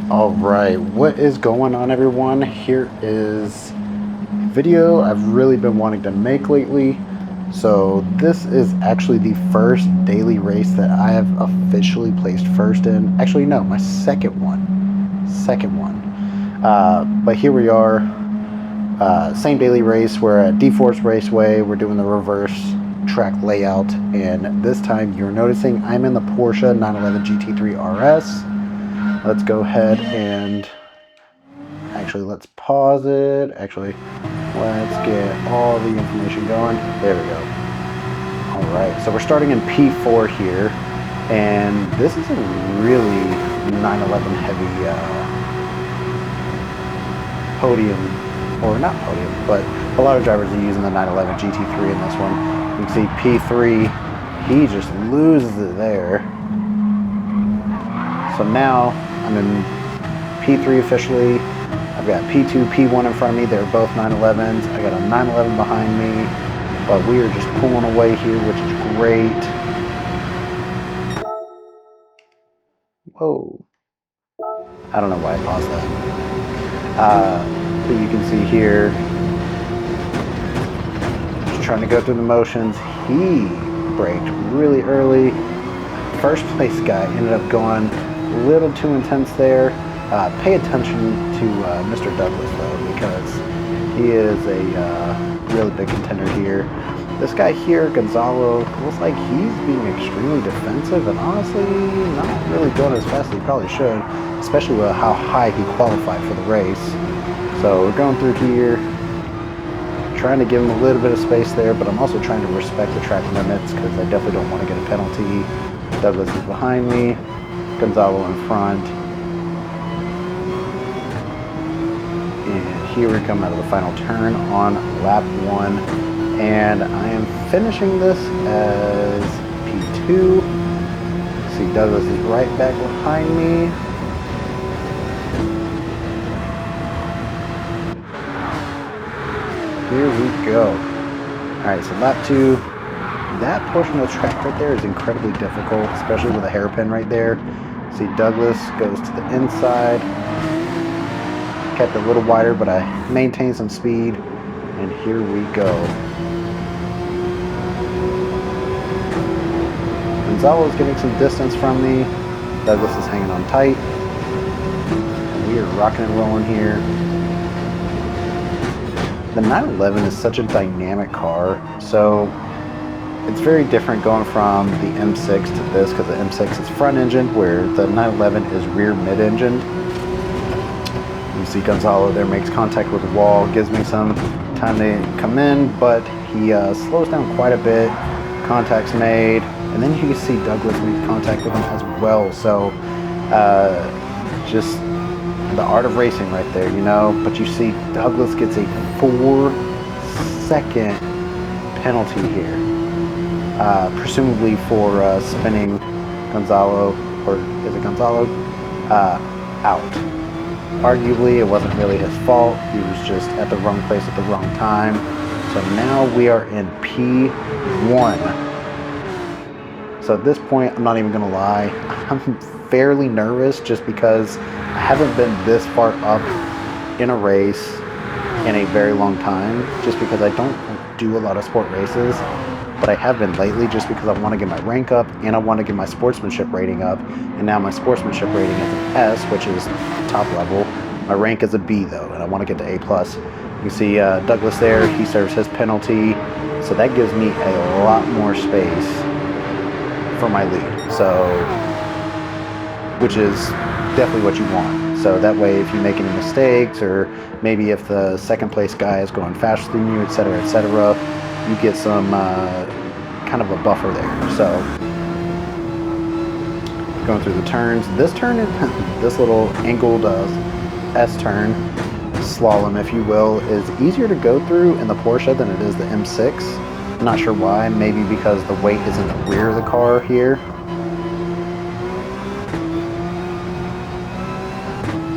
All right, what is going on, everyone? Here is a video I've really been wanting to make lately. So this is actually the first daily race that I have officially placed first in. Actually, no, my second one. But here we are, same daily race. We're at D-Force Raceway. We're doing the reverse track layout, and this time you're noticing I'm in the Porsche 911 GT3 RS. Let's go ahead and actually let's pause it. Actually, let's get all the information going. There we go. All right, so we're starting in P4 here, and this is a really 911 heavy podium, or not podium, but a lot of drivers are using the 911 GT3 in this one. You can see P3, he just loses it there. So now I'm in P3 officially. I've got P2, P1 in front of me. They're both 911s. I got a 911 behind me, but we are just pulling away here, which is great. Whoa. I don't know why I paused that. But you can see here, just trying to go through the motions. He braked really early. First place guy ended up going a little too intense there. Pay attention to Mr. Douglas though, because he is a really big contender here. This guy here, Gonzalo, looks like he's being extremely defensive and honestly not really going as fast as he probably should, especially with how high he qualified for the race. So we're going through here, trying to give him a little bit of space there, but I'm also trying to respect the track limits because I definitely don't want to get a penalty. Douglas is behind me, Gonzalo in front. And here we come out of the final turn on lap 1. And I am finishing this as P2. See, Douglas is right back behind me. Here we go. Alright, so lap 2. That portion of the track right there is incredibly difficult, especially with a hairpin right there. See, Douglas goes to the inside. Kept it a little wider, but I maintained some speed. And here we go. Gonzalo is getting some distance from me. Douglas is hanging on tight. And we are rocking and rolling here. The 911 is such a dynamic car, so it's very different going from the M6 to this, because the M6 is front engined, where the 911 is rear mid-engined. You see Gonzalo there makes contact with the wall, gives me some time to come in, but he slows down quite a bit. Contact's made, and then you can see Douglas make contact with him as well. So just the art of racing right there, you know. But you see Douglas gets a 4-second penalty here, presumably for spinning Gonzalo, or is it Gonzalo, out. Arguably, it wasn't really his fault. He was just at the wrong place at the wrong time. So now we are in P1. So at this point, I'm not even going to lie, I'm fairly nervous just because I haven't been this far up in a race in a very long time, just because I don't do a lot of sport races. But I have been lately just because I want to get my rank up and I want to get my sportsmanship rating up. And now my sportsmanship rating is an S, which is top level. My rank is a B though, and I want to get to A+. You see Douglas there, he serves his penalty. So that gives me a lot more space for my lead. So, which is definitely what you want. So that way if you make any mistakes, or maybe if the second place guy is going faster than you, etc., you get some kind of a buffer there. So going through the turns, this turn, this little angled S-turn, slalom if you will, is easier to go through in the Porsche than it is the M6. I'm not sure why, maybe because the weight is in the rear of the car here.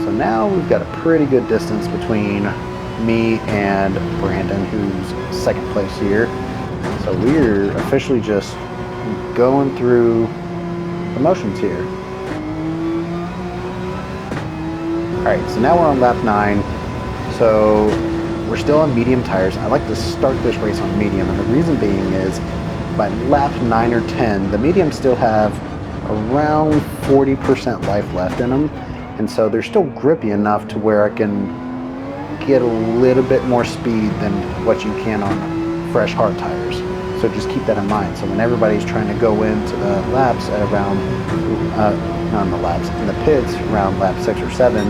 So now we've got a pretty good distance between me and Brandon, who's second place here. So we're officially just going through the motions here. Alright, so now we're on lap 9. So we're still on medium tires. I like to start this race on medium, and the reason being is by lap 9 or 10, the mediums still have around 40% life left in them, and so they're still grippy enough to where I can get a little bit more speed than what you can on fresh hard tires. So just keep that in mind. So when everybody's trying to go into the laps at around, not in the laps, in the pits around lap 6 or 7,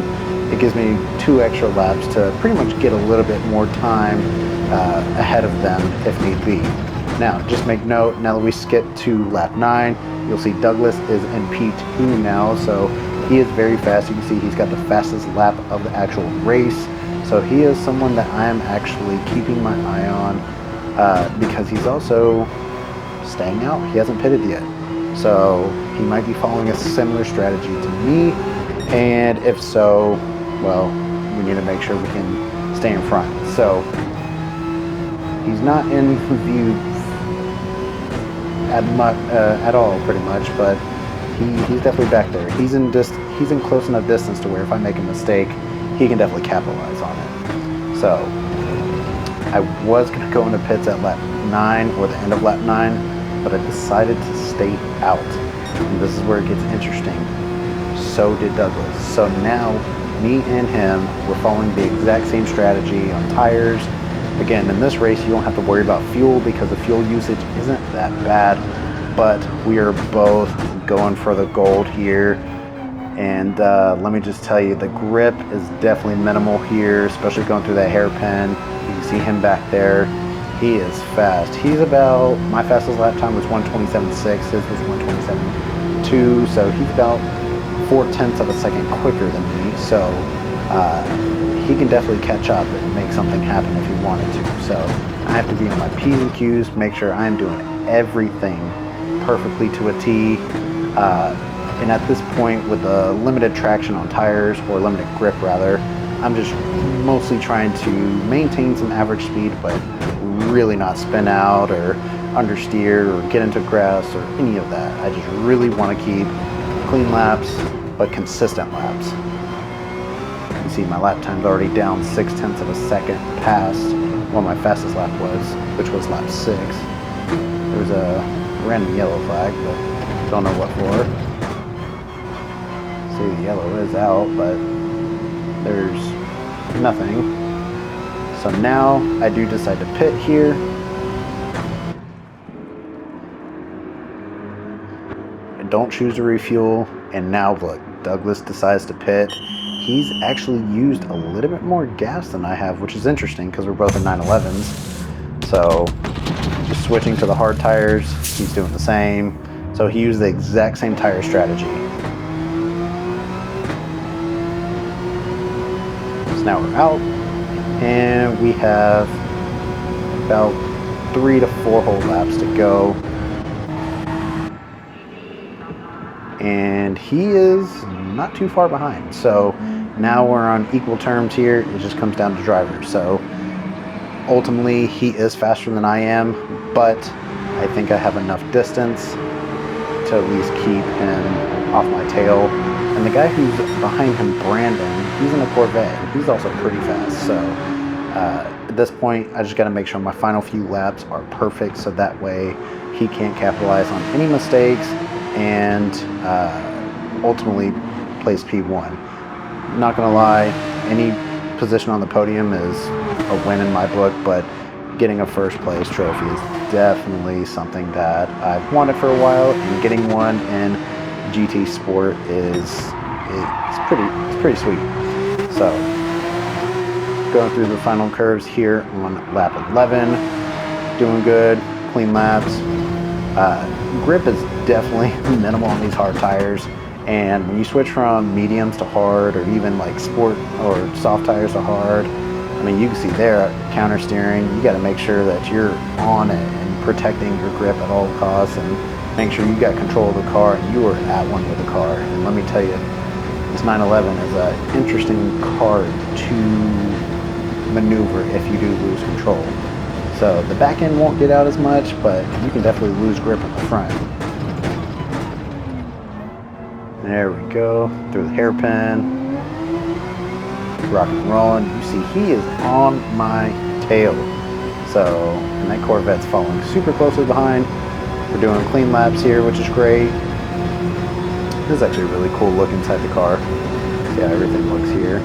it gives me 2 extra laps to pretty much get a little bit more time ahead of them if need be. Now, just make note, now that we skip to lap 9, you'll see Douglas is in P2 now, so he is very fast. You can see he's got the fastest lap of the actual race. So he is someone that I am actually keeping my eye on because he's also staying out. He hasn't pitted yet. So he might be following a similar strategy to me. And if so, well, we need to make sure we can stay in front. So he's not in view at all, pretty much, but he's definitely back there. He's in close enough distance to where if I make a mistake, he can definitely capitalize on it. So I was going to go into pits at lap 9 or the end of lap 9, but I decided to stay out. And this is where it gets interesting. So did Douglas. So now me and him, we're following the exact same strategy on tires. Again, in this race, you don't have to worry about fuel because the fuel usage isn't that bad, but we are both going for the gold here. And let me just tell you, the grip is definitely minimal here, especially going through that hairpin. You can see him back there. He is fast. He's about, my fastest lap time was 1:27.6. His was 1:27.2. So he's about 0.4 of a second quicker than me. So he can definitely catch up and make something happen if he wanted to. So I have to be on my P's and Q's, make sure I'm doing everything perfectly to a T. And at this point, with the limited traction on tires, or limited grip rather, I'm just mostly trying to maintain some average speed, but really not spin out or understeer or get into grass or any of that. I just really want to keep clean laps, but consistent laps. You can see my lap time's already down 0.6 of a second past what my fastest lap was, which was lap 6. There was a random yellow flag, but don't know what for. See, the yellow is out, but there's nothing. So now I do decide to pit here. I don't choose to refuel, and now look, Douglas decides to pit. He's actually used a little bit more gas than I have, which is interesting because we're both in 911s. So just switching to the hard tires, he's doing the same. So he used the exact same tire strategy. Now we're out, and we have about 3 to 4 whole laps to go, and he is not too far behind. So now we're on equal terms here. It just comes down to drivers. So ultimately he is faster than I am, but I think I have enough distance to at least keep him off my tail. And the guy who's behind him, Brandon, he's in a Corvette. He's also pretty fast. So at this point, I just got to make sure my final few laps are perfect, so that way he can't capitalize on any mistakes and ultimately place P1. Not going to lie, any position on the podium is a win in my book, but getting a first place trophy is definitely something that I've wanted for a while, and getting one in GT Sport it's pretty sweet. So going through the final curves here on lap 11, doing good, clean laps. Grip is definitely minimal on these hard tires, and when you switch from mediums to hard, or even like sport or soft tires to hard, I mean, you can see there, counter steering, you got to make sure that you're on it and protecting your grip at all costs, and make sure you got control of the car and you are at one with the car. And let me tell you, this 911 is an interesting car to maneuver if you do lose control. So the back end won't get out as much, but you can definitely lose grip at the front. There we go, through the hairpin. rock and rolling. You see he is on my tail. So, and that Corvette's following super closely behind. We're doing clean laps here, which is great. This is actually a really cool look inside the car. See how everything looks here.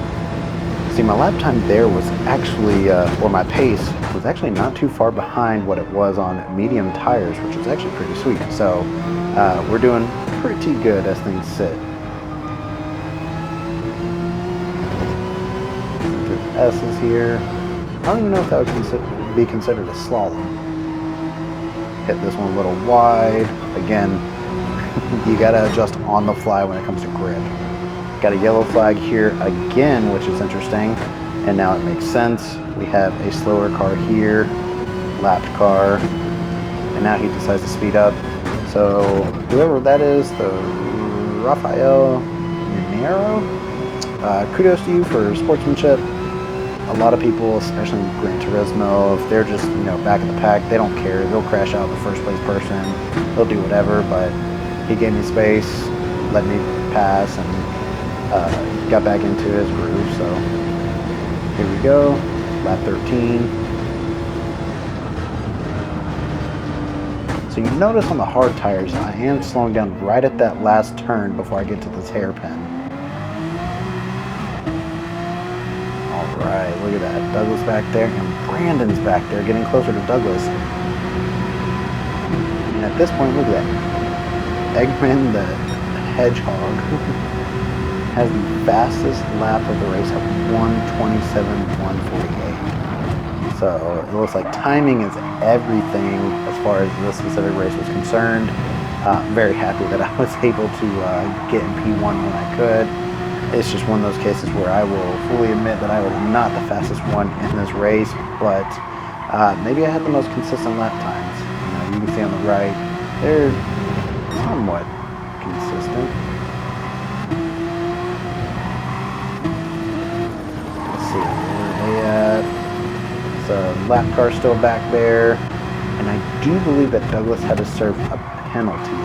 See, my lap time there was actually, or my pace was actually not too far behind what it was on medium tires, which is actually pretty sweet. So we're doing pretty good as things sit. Through S's here. I don't even know if that would be considered a slalom. Hit this one a little wide. Again, you gotta adjust on the fly when it comes to grip. Got a yellow flag here again, which is interesting, and now it makes sense. We have a slower car here, lapped car, and now he decides to speed up. So whoever that is, the Rafael Minero, kudos to you for sportsmanship. A lot of people, especially in Gran Turismo, if they're just, you know, back of the pack, they don't care. They'll crash out the first place person. They'll do whatever, but he gave me space, let me pass, and got back into his groove. So here we go, lap 13. So you notice on the hard tires, I am slowing down right at that last turn before I get to this hairpin. All right, look at that. Douglas back there, and Brandon's back there, getting closer to Douglas. And at this point, look at that. Eggman the Hedgehog has the fastest lap of the race at 1:27.148. So it looks like timing is everything as far as this specific race was concerned. I'm very happy that I was able to get in P1 when I could. It's just one of those cases where I will fully admit that I was not the fastest one in this race, but maybe I had the most consistent lap times. You know, you can see on the right, they're somewhat consistent. The lap car still back there, and I do believe that Douglas had to serve a penalty,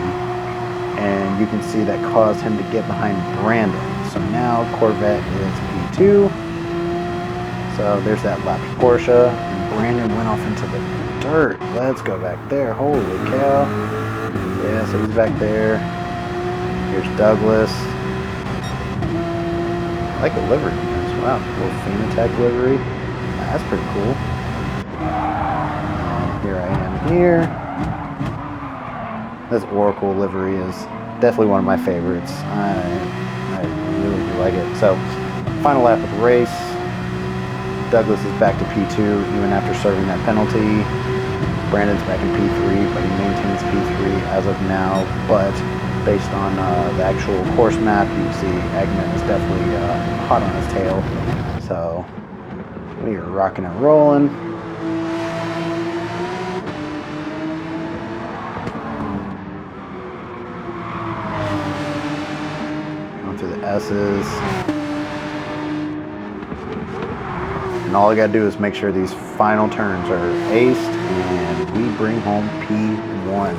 and you can see that caused him to get behind Brandon. So now Corvette is P2. So there's that lap Porsche, and Brandon went off into the dirt. Let's go back there. Holy cow. Yeah, so he's back there. Here's Douglas. I like the livery. Wow, little Phanatech livery. That's pretty cool. Here I am here. This Oracle livery is definitely one of my favorites. I really do like it. So, final lap of the race. Douglas is back to P2 even after serving that penalty. Brandon's back in P3, but he maintains P3 as of now. But based on the actual course map, you can see Eggman is definitely hot on his tail. So we are rocking and rolling. Going through the S's. And all I gotta do is make sure these final turns are aced, and we bring home P1.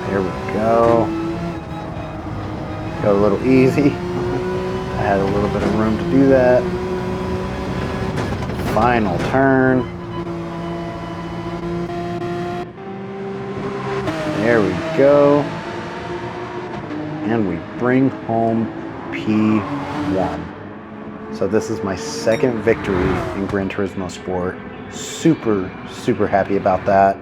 There we go. Go a little easy. I had a little bit of room to do that. Final turn. There we go. And we bring home P1. So this is my second victory in Gran Turismo Sport. Super, super happy about that.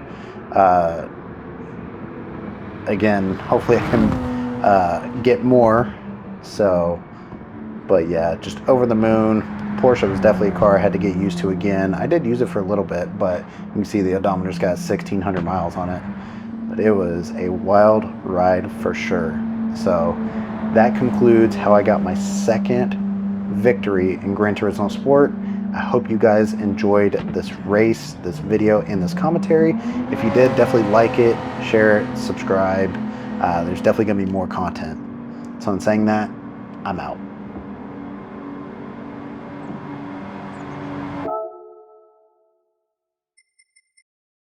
Again, hopefully I can get more. So, but yeah, just over the moon. Porsche was definitely a car I had to get used to again. I did use it for a little bit, but you can see the odometer's got 1,600 miles on it. But it was a wild ride for sure. So that concludes how I got my second victory in Gran Turismo Sport. I hope you guys enjoyed this race, this video, and this commentary. If you did, definitely like it, share it, subscribe. There's definitely gonna be more content. So in saying that, I'm out.